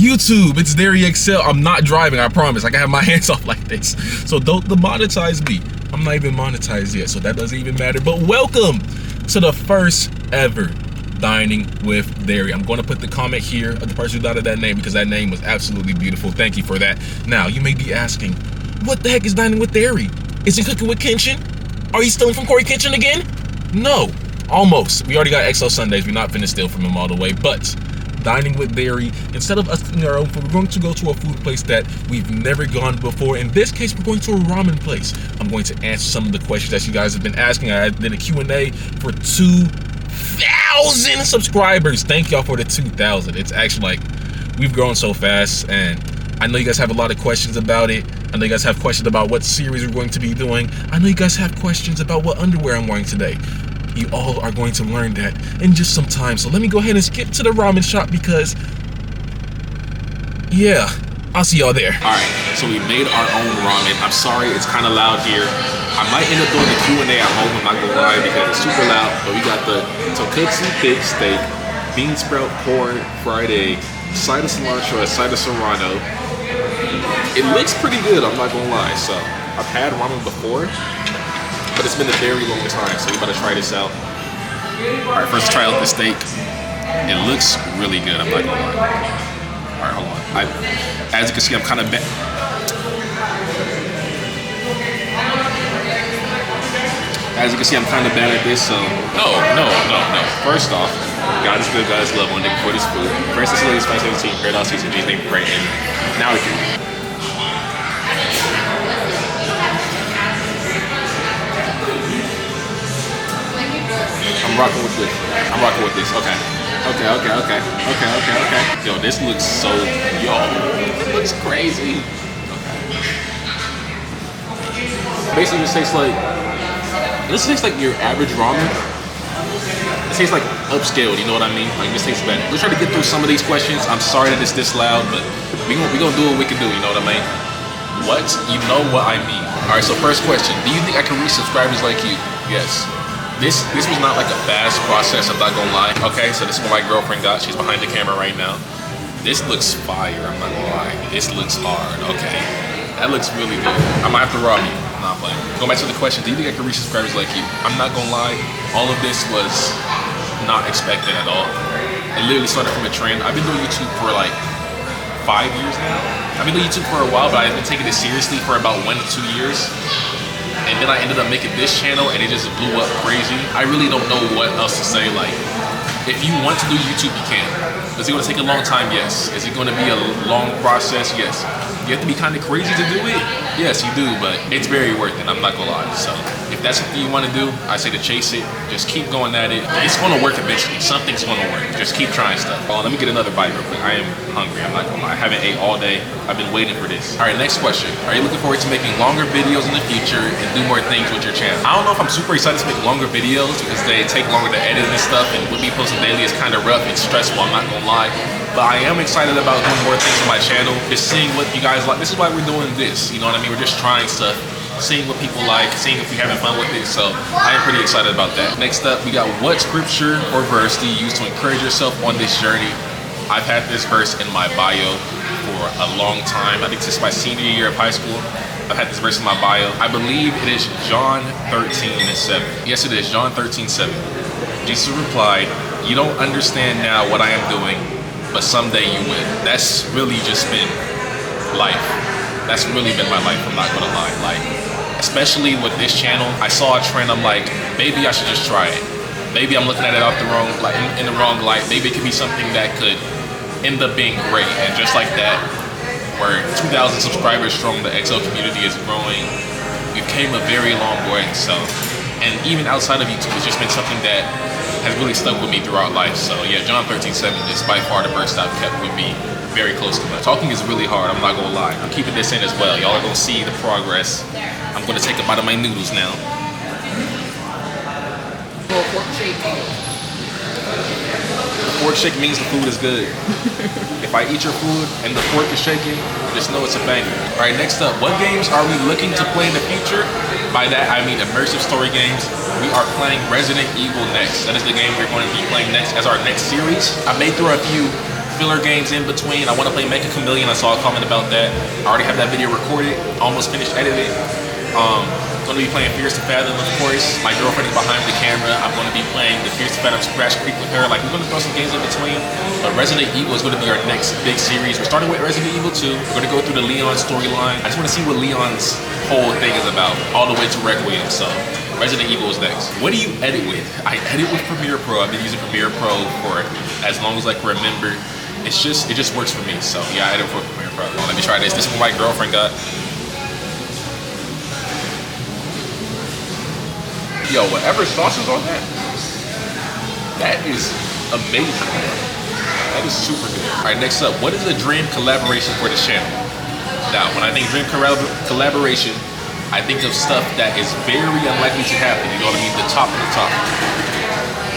YouTube, it's DariXL. I'm not driving, I promise. I can have my hands off like this. So don't demonetize me. I'm not even monetized yet, so that doesn't even matter. But welcome to the first ever Dining with Dari. I'm going to put the comment here of the person who dotted that name because that name was absolutely beautiful. Thank you for that. Now, you may be asking, what the heck is Dining with Dari? Is he cooking with Kenshin? Are you stealing from Corey Kenshin again? No, almost. We already got XL Sundays. We're not finna steal from him all the way, but Dining with Dari, instead of us cooking our own food, we're going to go to a food place that we've never gone before. In this case, we're going to a ramen place. I'm going to answer some of the questions that you guys have been asking. I did a Q&A for 2,000 subscribers. Thank y'all for the 2,000. It's actually like, we've grown so fast, and I know you guys have a lot of questions about it. I know you guys have questions about what series we're going to be doing. I know you guys have questions about what underwear I'm wearing today. You all are going to learn that in just some time. So let me go ahead and skip to the ramen shop because, yeah, I'll see y'all there. All right, so we made our own ramen. I'm sorry, it's kind of loud here. I might end up doing the Q&A at home, I'm not gonna lie, because it's super loud. But we got the tonkatsu thick steak, bean sprout corn fried egg, side of cilantro, a side of serrano. It looks pretty good, I'm not gonna lie. So I've had ramen before, but it's been a very long time, so we better try this out. All right, first try out the steak. It looks really good, I'm not gonna lie. All right, hold on. As you can see, I'm kind of bad. As you can see, I'm kind of bad at this, so no. First off, God is good, God is love, one day before this food. First, this is 517, Paradise Season, anything right in. Now we can. I'm rocking with this. Okay. Yo, this looks so, it looks crazy. Okay. Basically, this tastes like your average ramen. It tastes like upscaled, you know what I mean? Like, this tastes better. Let's try to get through some of these questions. I'm sorry that it's this loud, but we gonna do what we can do, you know what I mean? What? You know what I mean. All right, so first question. Do you think I can reach subscribers like you? Yes. This was not like a fast process, I'm not gonna lie. Okay, so this is what my girlfriend got. She's behind the camera right now. This looks fire, I'm not gonna lie. This looks hard, okay. That looks really good. I might have to rob you. Nah, I'm playing. Going back to the question, do you think I can reach subscribers like you? I'm not gonna lie, all of this was not expected at all. It literally started from a trend. I've been doing YouTube for like 5 years now. I've been doing YouTube for a while, but I've been taking it seriously for about 1 to 2 years. And then I ended up making this channel and it just blew up crazy. I really don't know what else to say. Like, if you want to do YouTube, you can. Is it gonna take a long time? Yes. Is it gonna be a long process? Yes. You have to be kind of crazy to do it? Yes, you do, but it's very worth it, I'm not gonna lie. So, if that's something you wanna do, I say to chase it. Just keep going at it. It's gonna work eventually. Something's gonna work. Just keep trying stuff. Oh, let me get another bite real quick. I am hungry, I'm not gonna lie. I haven't ate all day. I've been waiting for this. All right, next question. Are you looking forward to making longer videos in the future and do more things with your channel? I don't know if I'm super excited to make longer videos because they take longer to edit and stuff, and with me posting daily is kind of rough. It's stressful, I'm not gonna lie. But I am excited about doing more things on my channel, just seeing what you guys like. This is why we're doing this, you know what I mean? We're just trying stuff, seeing what people like, seeing if we're having fun with it. So I am pretty excited about that. Next up, we got what scripture or verse do you use to encourage yourself on this journey? I've had this verse in my bio for a long time. I think since my senior year of high school, I've had this verse in my bio. I believe it is John 13:7. Yes, it is John 13:7. Jesus replied, "You don't understand now what I am doing, but someday you will." That's really just been life. That's really been my life, I'm not gonna lie. Like, especially with this channel, I saw a trend, I'm like, maybe I should just try it. Maybe I'm looking at it off the wrong, like in the wrong light. Maybe it could be something that could end up being great. And just like that, where 2,000 subscribers strong, the XL community is growing. We've came a very long way, so. And even outside of YouTube, it's just been something that has really stuck with me throughout life. So yeah, John 13:7 is by far the verse that I've kept with me very close to me. Talking is really hard, I'm not gonna lie. I'm keeping this in as well. Y'all are gonna see the progress. I'm gonna take a bite of my noodles now. Pork shake. The fork shake means the food is good. If I eat your food and the fork is shaking, just know it's a banger. All right, next up, what games are we looking to play in the future? By that, I mean immersive story games. We are playing Resident Evil next. That is the game we're going to be playing next as our next series. I may throw a few filler games in between. I want to play Mecha Chameleon. I saw a comment about that. I already have that video recorded, almost finished editing. Going to be playing Fierce to Fathom, of course. My girlfriend is behind the camera. I'm going to be playing the Fierce to Fathom Scratch Creek with her. Like, we're going to throw some games in between. But Resident Evil is going to be our next big series. We're starting with Resident Evil 2. We're going to go through the Leon storyline. I just want to see what Leon's whole thing is about, all the way to Requiem. So Resident Evil is next. What do you edit with? I edit with Premiere Pro. I've been using Premiere Pro for as long as I can remember. It just works for me. So yeah, I edit with Premiere Pro. Well, let me try this. This is what my girlfriend got. Yo, whatever sauce is on that, that is amazing. That is super good. All right, next up, what is a dream collaboration for this channel? Now, when I think dream collaboration, I think of stuff that is very unlikely to happen. You know what I mean? The top of the top.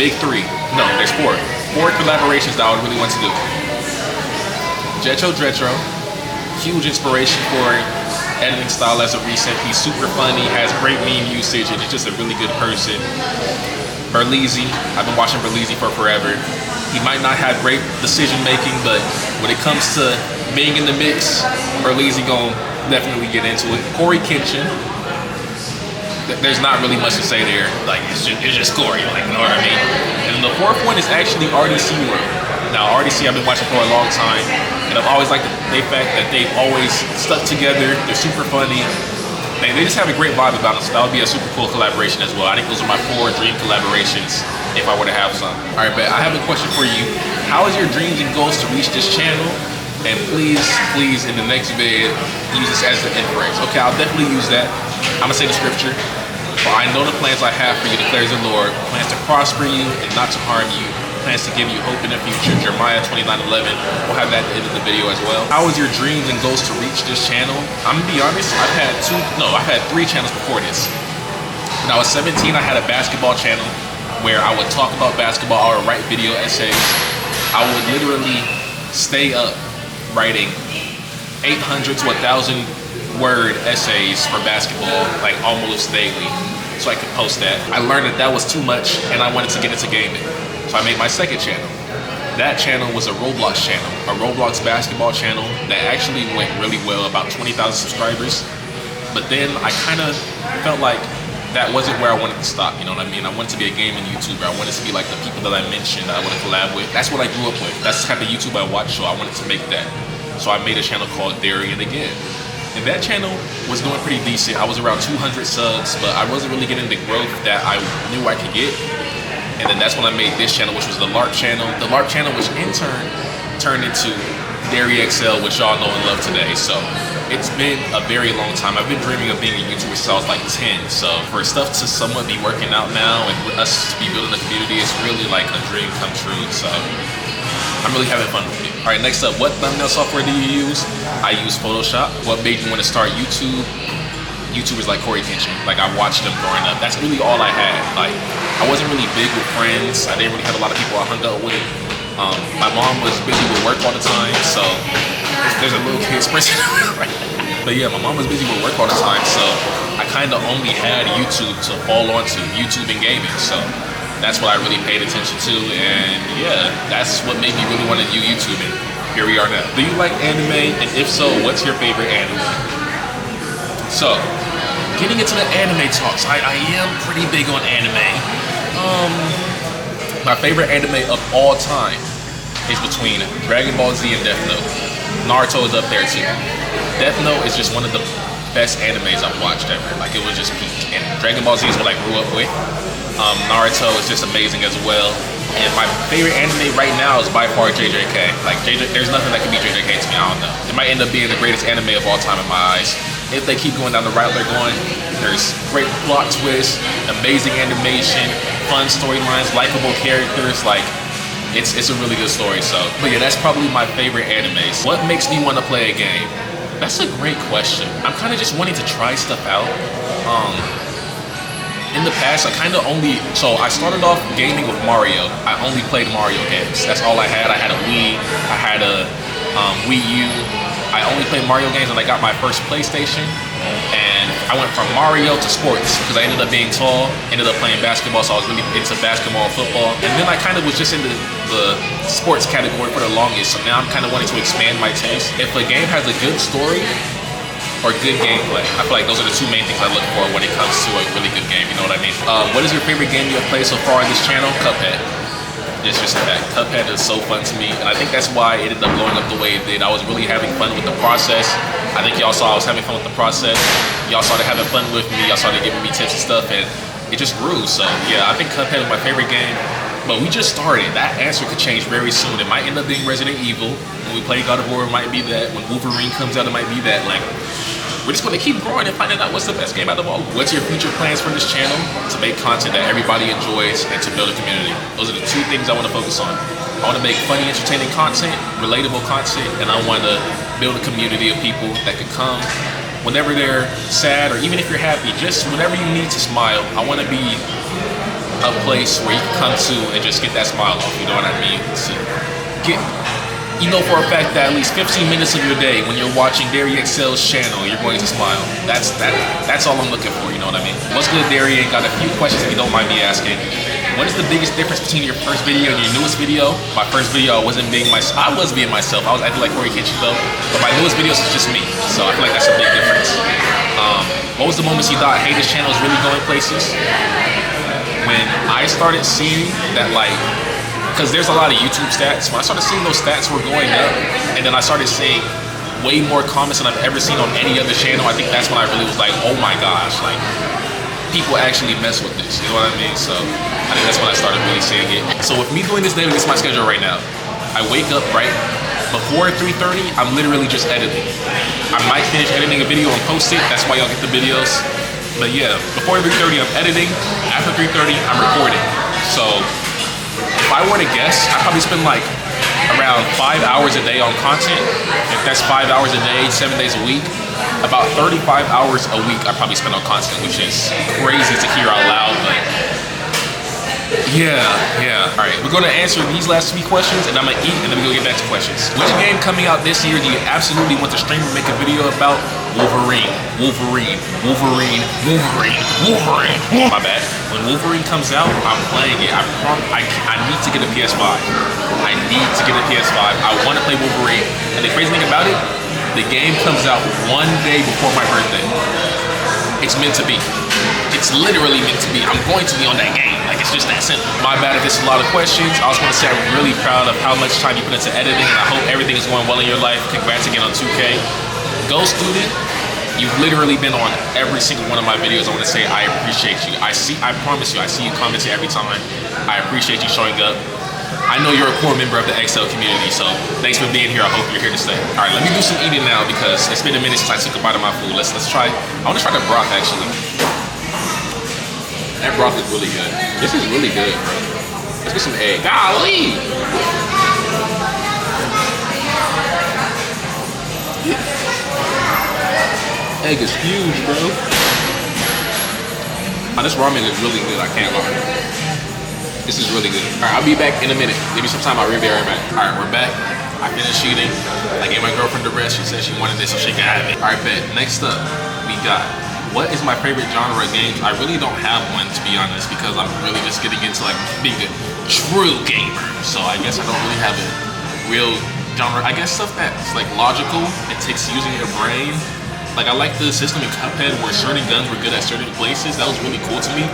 Big three. No, there's four. Four collaborations that I would really want to do. Jetro Dretro, huge inspiration for editing style as of recent. He's super funny, has great meme usage, and is just a really good person. Berlizzi, I've been watching Berlizzi for forever. He might not have great decision making, but when it comes to being in the mix, Berlizzi gon' definitely get into it. Corey Kenshin, there's not really much to say there. Like, it's just Corey, like, you know what I mean? And the fourth one is actually RDC World. Now, RDC I've been watching for a long time, and I've always liked the fact that they've always stuck together. They're super funny. They just have a great vibe about them, so that would be a super cool collaboration as well. I think those are my 4 dream collaborations if I were to have some. All right, but I have a question for you. How is your dreams and goals to reach this channel? And please, in the next vid, use this as the end phrase. Okay, I'll definitely use that. I'm gonna say the scripture. For I know the plans I have for you, declares the Lord, plans to prosper you and not to harm you, plans to give you hope in the future. Jeremiah 29:11. We'll have that at the end of the video as well. How is your dreams and goals to reach this channel? I'm gonna be honest, I've had 3 channels before this. When I was 17, I had a basketball channel where I would talk about basketball. I would write video essays. I would literally stay up writing 800 to 1,000 word essays for basketball, like almost daily, so I could post that. I learned that was too much, and I wanted to get into gaming. So I made my second channel. That channel was a Roblox channel, a Roblox basketball channel that actually went really well, about 20,000 subscribers. But then I kind of felt like that wasn't where I wanted to stop, you know what I mean? I wanted to be a gaming YouTuber. I wanted to be like the people that I mentioned that I want to collab with. That's what I grew up with. That's the type of YouTube I watched, so I wanted to make that. So I made a channel called Dari again. And that channel was doing pretty decent. I was around 200 subs, but I wasn't really getting the growth that I knew I could get. And then that's when I made this channel, which was the LARP channel. The LARP channel, which in turn turned into DariXL, which y'all know and love today. So it's been a very long time. I've been dreaming of being a YouTuber since I was like 10. So for stuff to somewhat be working out now and for us to be building a community, it's really like a dream come true. So I'm really having fun with it. All right, next up, what thumbnail software do you use? I use Photoshop. What made you want to start YouTube? YouTubers like Corey Kenshin. Like, I watched them growing up. That's really all I had. Like, I wasn't really big with friends. I didn't really have a lot of people I hung out with. My mom was busy with work all the time, so there's a little kid sprinting around. But yeah, my mom was busy with work all the time, so I kind of only had YouTube to fall onto, YouTube and gaming. So that's what I really paid attention to, and yeah, that's what made me really want to do YouTube, and here we are now. Do you like anime, and if so, what's your favorite anime? So, getting into the anime talks, I am pretty big on anime. My favorite anime of all time is between Dragon Ball Z and Death Note. Naruto is up there too. Death Note is just one of the best animes I've watched ever. Like, it was just peak. And Dragon Ball Z is what I grew up with. Naruto is just amazing as well. And my favorite anime right now is by far JJK. Like, there's nothing that can beat JJK to me, I don't know. It might end up being the greatest anime of all time in my eyes. If they keep going down the route they're going, there's great plot twists, amazing animation, fun storylines, likable characters. Like, it's a really good story. So, but yeah, that's probably my favorite animes. What makes me want to play a game? That's a great question. I'm kind of just wanting to try stuff out. In the past, I started off gaming with Mario. I only played Mario games. That's all I had. I had a Wii, I had a Wii U. I only played Mario games when I got my first PlayStation. And I went from Mario to sports because I ended up being tall, ended up playing basketball, so I was really into basketball and football. And then I kind of was just into the sports category for the longest, so now I'm kind of wanting to expand my taste. If a game has a good story or good gameplay, I feel like those are the two main things I look for when it comes to a really good game, you know what I mean? What is your favorite game you have played so far on this channel? Cuphead. It's just a fact. Cuphead is so fun to me, and I think that's why it ended up blowing up the way it did. I was really having fun with the process. I think y'all saw I was having fun with the process. Y'all started having fun with me. Y'all started giving me tips and stuff, and it just grew. So yeah, I think Cuphead is my favorite game. But we just started. That answer could change very soon. It might end up being Resident Evil. When we play God of War, it might be that. When Wolverine comes out, it might be that. Like, we're just going to keep growing and finding out what's the best game out of all. What's your future plans for this channel? To make content that everybody enjoys and to build a community. Those are the two things I want to focus on. I want to make funny, entertaining content, relatable content, and I want to build a community of people that could come whenever they're sad or even if you're happy, just whenever you need to smile. I want to be a place where you can come to and just get that smile off, you know what I mean? So you know for a fact that at least 15 minutes of your day when you're watching DariXL's channel, you're going to smile. That's all I'm looking for, you know what I mean? What's good, Dari? Got a few questions if you don't mind me asking. What is the biggest difference between your first video and your newest video? My first video, I wasn't being myself. I was being myself. I was acting like Corey Kitchen though. But my newest videos is just me. So I feel like that's a big difference. What was the moments you thought, hey, this channel is really going places? When I started seeing that, like, because there's a lot of YouTube stats. When I started seeing those stats were going up, and then I started seeing way more comments than I've ever seen on any other channel, I think that's when I really was like, oh my gosh, like, people actually mess with this, you know what I mean? So I think that's when I started really seeing it. So with me doing this daily, this is my schedule right now. I wake up, right? Before 3:30, I'm literally just editing. I might finish editing a video and post it. That's why y'all get the videos. But yeah, before 3:30, I'm editing. After 3:30, I'm recording. So if I were to guess, I probably spend like around 5 hours a day on content. If that's 5 hours a day, 7 days a week, about 35 hours a week I probably spend on content, which is crazy to hear out loud, but yeah. All right, we're gonna answer these last 3 questions, and I'm gonna eat, and then we're gonna get back to questions. Which game coming out this year do you absolutely want to stream and make a video about? Wolverine. My bad. When Wolverine comes out, I'm playing it. I need to get a PS5. I need to get a PS5. I want to play Wolverine. And the crazy thing about it, the game comes out one day before my birthday. It's meant to be. It's literally meant to be. I'm going to be on that game. Like, it's just that simple. My bad if there's a lot of questions. I also want to say I'm really proud of how much time you put into editing, and I hope everything is going well in your life. Congrats again on 2K. Go Student, you've literally been on every single one of my videos. I want to say I appreciate you. I promise you, I see you commenting every time. I appreciate you showing up. I know you're a core member of the XL community, so thanks for being here. I hope you're here to stay. All right, let me do some eating now because it's been a minute since I took a bite of my food. Let's try. I want to try the broth actually. That broth is really good. This is really good, bro. Let's get some egg. Golly! Egg is huge, bro. Oh, this ramen is really good, I can't lie. This is really good. All right, I'll be back in a minute. Give me some time, I'll be right back. All right, we're back. I finished eating. I gave my girlfriend the rest. She said she wanted this, so she can have it. All right, bet. Next up, we got, what is my favorite genre of games? I really don't have one, to be honest, because I'm really just getting into like being a true gamer. So I guess I don't really have a real genre. I guess stuff that's like logical. It takes using your brain. Like, I like the system in Cuphead where certain guns were good at certain places. That was really cool to me.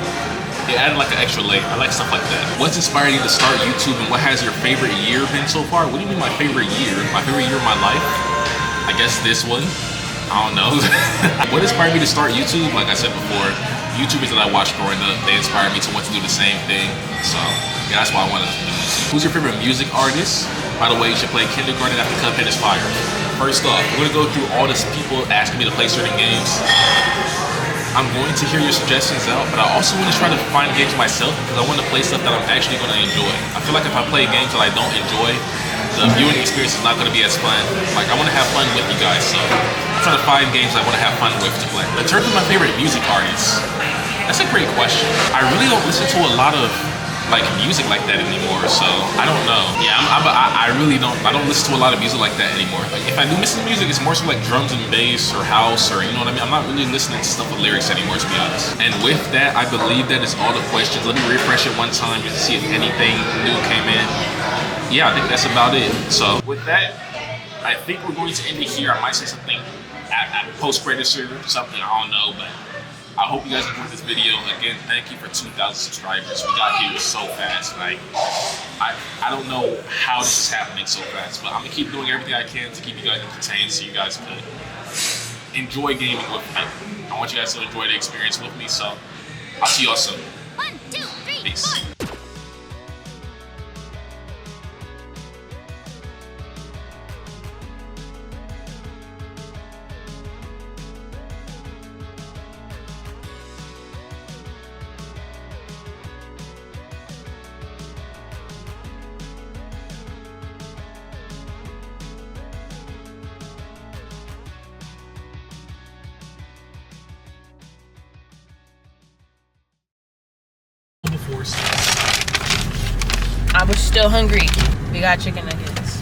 It added like an extra layer. I like stuff like that. What's inspired you to start YouTube, and what has your favorite year been so far? What do you mean my favorite year? My favorite year of my life? I guess this one. I don't know. What inspired me to start YouTube? Like I said before, YouTubers that I watched growing up, they inspired me to want to do the same thing. So yeah, that's why I wanted to do YouTube. Who's your favorite music artist? By the way, you should play Kindergarten After Cuphead is fire. First off, we're gonna go through all these people asking me to play certain games. I'm going to hear your suggestions out, but I also want to try to find games myself because I want to play stuff that I'm actually going to enjoy. I feel like if I play games that I don't enjoy, the viewing experience is not going to be as fun. Like, I want to have fun with you guys, so I'm trying to find games I want to have fun with to play. In terms of my favorite music artists, that's a great question. I really don't listen to a lot of like music like that anymore, so I don't know. Yeah, I really don't. I don't listen to a lot of music like that anymore. Like, if I do listen to music, it's more so like drums and bass or house, or you know what I mean. I'm not really listening to stuff with lyrics anymore, to be honest. And with that, I believe that is all the questions. Let me refresh it one time just to see if anything new came in. yeah, I think that's about it. So with that, I think we're going to end it here. I might say something at post-credits or something, I don't know, but I hope you guys enjoyed this video. Again, thank you for 2,000 subscribers. We got here so fast. Like, I don't know how this is happening so fast, but I'm gonna keep doing everything I can to keep you guys entertained so you guys could enjoy gaming with me. I want you guys to enjoy the experience with me, so I'll see y'all soon. 1, 2, 3, Peace. 4. I was still hungry. We got chicken nuggets.